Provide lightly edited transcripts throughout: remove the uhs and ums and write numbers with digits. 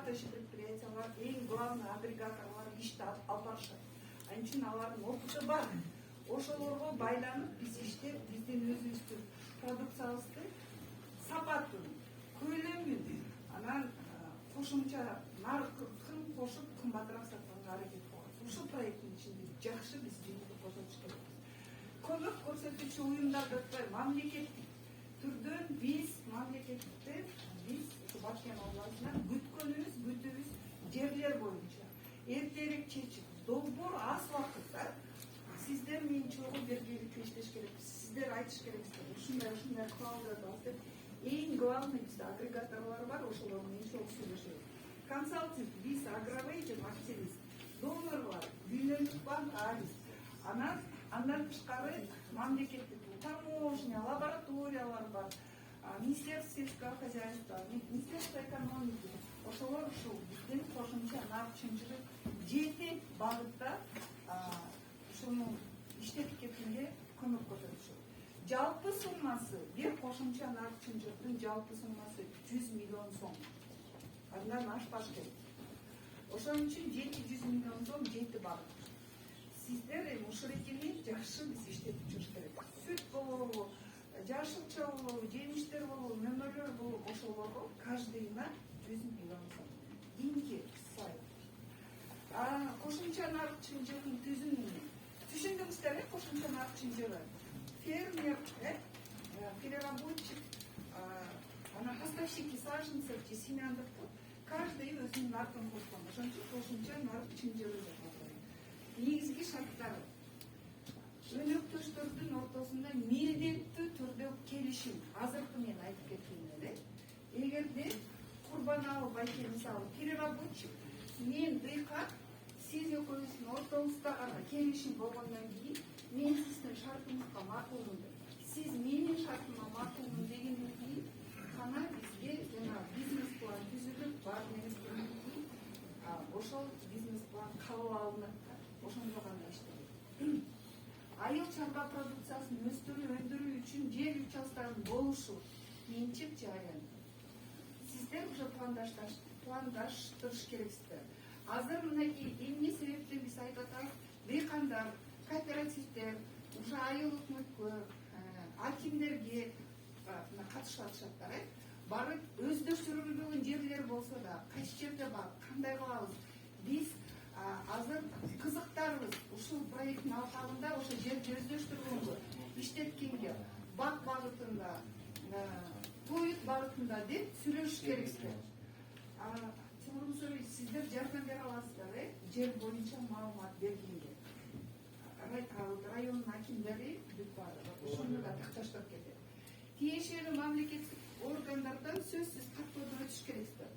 перерабатывающие предприятиялар, эң главный агрегаторлар ишти алып барышат. Ал үчүн алардын опыты бар. Ошолорго байланып биз иштеп, биздин өзүбүздүн продукциябызды сапатын, көлөмүн, анан кошумча наркын кошуп кымбатыраак сатканга аракет кылабыз. Ушул проекттин ичинде жакшы биз жыйынтык кошулуш керекпиз. Көмөк көрсөтүүчү уюмдарды өтпөй мамлекеттик түрдөн биз Башкент областынан күтүүбүз жерлер боюнча эртерээк чечип, долбоор аз убакытта сиздер менен чогуу биргеликте иштеш керекпиз. Сиздер айтыш керексиздер. Ушундай кылабыз деп атып, эң главный бизде агрегаторлор бар, ошолор менен чогуу сүйлөшөбүз. Консалтинг, биз агровейдер активист, донорлор, Дүйнөлүк банк Алис. Андан тышкары мамлекеттик таможня, лабораториялар бар, Министерство сельского хозяйства, Министерство экономики. Ошолор ушул биздин кошумча нарк чынжырып 7 багытта ушуну иштетип кеткенге көмөк көрсөтүшөт. Жалпы суммасы, бир кошумча нарк чынжырдын жалпы суммасы 100 миллион сом. Андан ашпаш керек. Ошон үчүн 700 миллион сом 7 багыт. Сиздер эми ушул экени жакшы биз иштетип жүрүш керек. Сүт болобу, жашылча болобу, жемиштер болобу, мөмөлөр болобу, ошолорго каждыйына 100 миллион сом. Деньги сайт. Кошумча нарк чынжырдын түзүмүнү түшүндүңүздөр, кошумча нарк чынжыры. Фермер, переработчик, поставщики саженцев, семяндык, каждый өзүнүн наркын кошкон. Ошон үчүн кошумча нарк чынжыры деп аталат. Негизги шарттары өнөктөштөрдүн ортосунда милдеттүү түрдө келишим. Азыркы мен айтып кеткеним эле. Эгерде Курбаналы байке мисалы переработчик, мен дыйкан, сиз экөөбүздүн ортобузда гана келишим болгондон кийин мен сиздин шартыңызга макулмун деп, сиз менин шартыма макулмун дегенден кийин гана бизге жана бизнес план түзүлүп, баардык нерселерден кийин ошол бизнес план кабыл алынат да, ошондо гана иштейт. Айыл чарба продукциясын өндүрүү үчүн жер участкаларынын болушу менчик жайын. Сиздер уже пландаштырыш керексиздер. Азыр мынакей эмне себептен биз айтып атабыз, дыйкандар, кооперативдер, уже айыл өкмөткө, акимдерге катышып атышаттар. Барып өздөштүрүлбөгөн жерлер болсо да, кайсы жерде бар, кандай кылабыз? Биз азыр кызыктарбыз. Ушул проекттин алкагында ошо жерди өздөштүргөнгө, иштеткенге, бак багытында, тоют багытында деп сүйлөшүш керексиздер. Сиздер жардам бере аласыздар, жер боюнча маалымат бергенге. Райондун акимдери ошону да такташтап кетет. Тиешелүү мамлекеттик органдардан сөзсүз каттоодон өтүш керексиздер.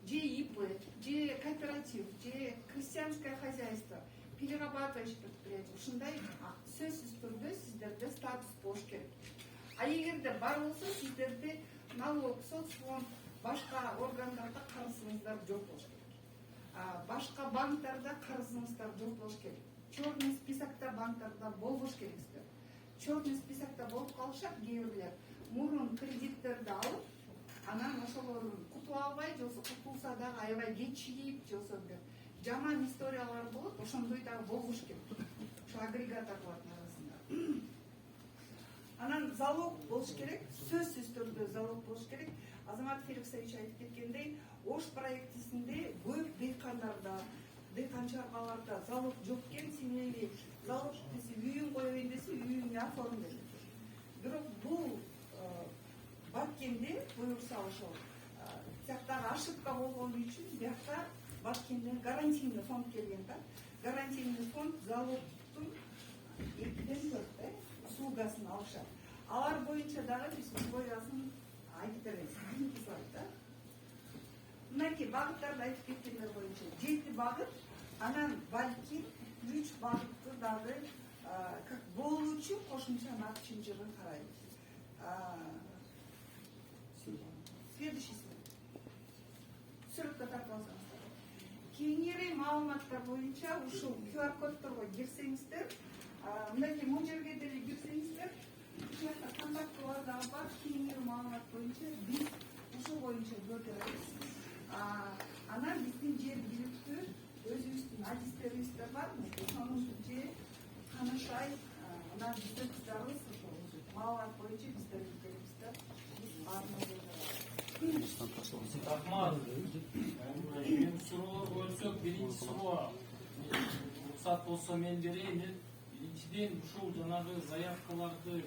Же ИП, же кооператив, же крестьянское хозяйство, перерабатывающий предприятие. Ушундай сөзсүз түрдө сиздерде статус болуш керек. Эгерде бар болсо сиздерде налог, соцфонд, башка органдарда карызыңыздар жок болуш керек. Башка банктарда карызыңыздар жок болуш керек. Черный списокто банктарда болбош керексиздер. Черный списокто болуп калышат кээ бирлер. Мурун кредиттерди алып, анан ошолорун кутуп албай, жолсо кутулса дагы аябай кечигип, жолсо бир жаман историялар болот. Ошондой дагы болбош керек. Ошо агрегаторлордун арасында. Анан залог болуш керек, сөзсүз түрдө залог болуш керек. Азамат Феликсович айтып кеткендей, Ош проектисинде көп дыйкандарда, дыйкан чарбаларда залог жок экен, себеби залог десе үйүн коёюн десе үйүңө оформ деп. Бирок бул Баткенде буюрса ошол тияктагы ошибка болгону үчүн биякта Баткенден гарантийный фонд келген да. Гарантийный фонд залогтун 2/4 услугасын алышат. Алар боюнча дагы биз условиясын айтып беребиз. Мынакей багыттарды айтып кеткендер боюнча 7 багыт, анан балким 3 багытты дагы как болуучу кошумча нарк чынжырын карайбыз. Следующий слайд. Сүрөткө тартып алсаңыздар. Кеңири маалыматтар боюнча ушул QR коддорго кирсеңиздер, мынакей могу жерге деле кирсеңиздер, ушул контактылар дагы бар, кеңири маалымат боюнча биз ушул боюнча көрүп беребиз. Анан адистерибиздер бармы? Сонун же канашай мына биздин кыздарыбыз ошол маалымат боюнча биздер билдирибиздер. Рахмат. Мен суроолор көрсөк, биринчи суроо уруксат болсо мен берейин. Биринчиден ушул жанагы заявкаларды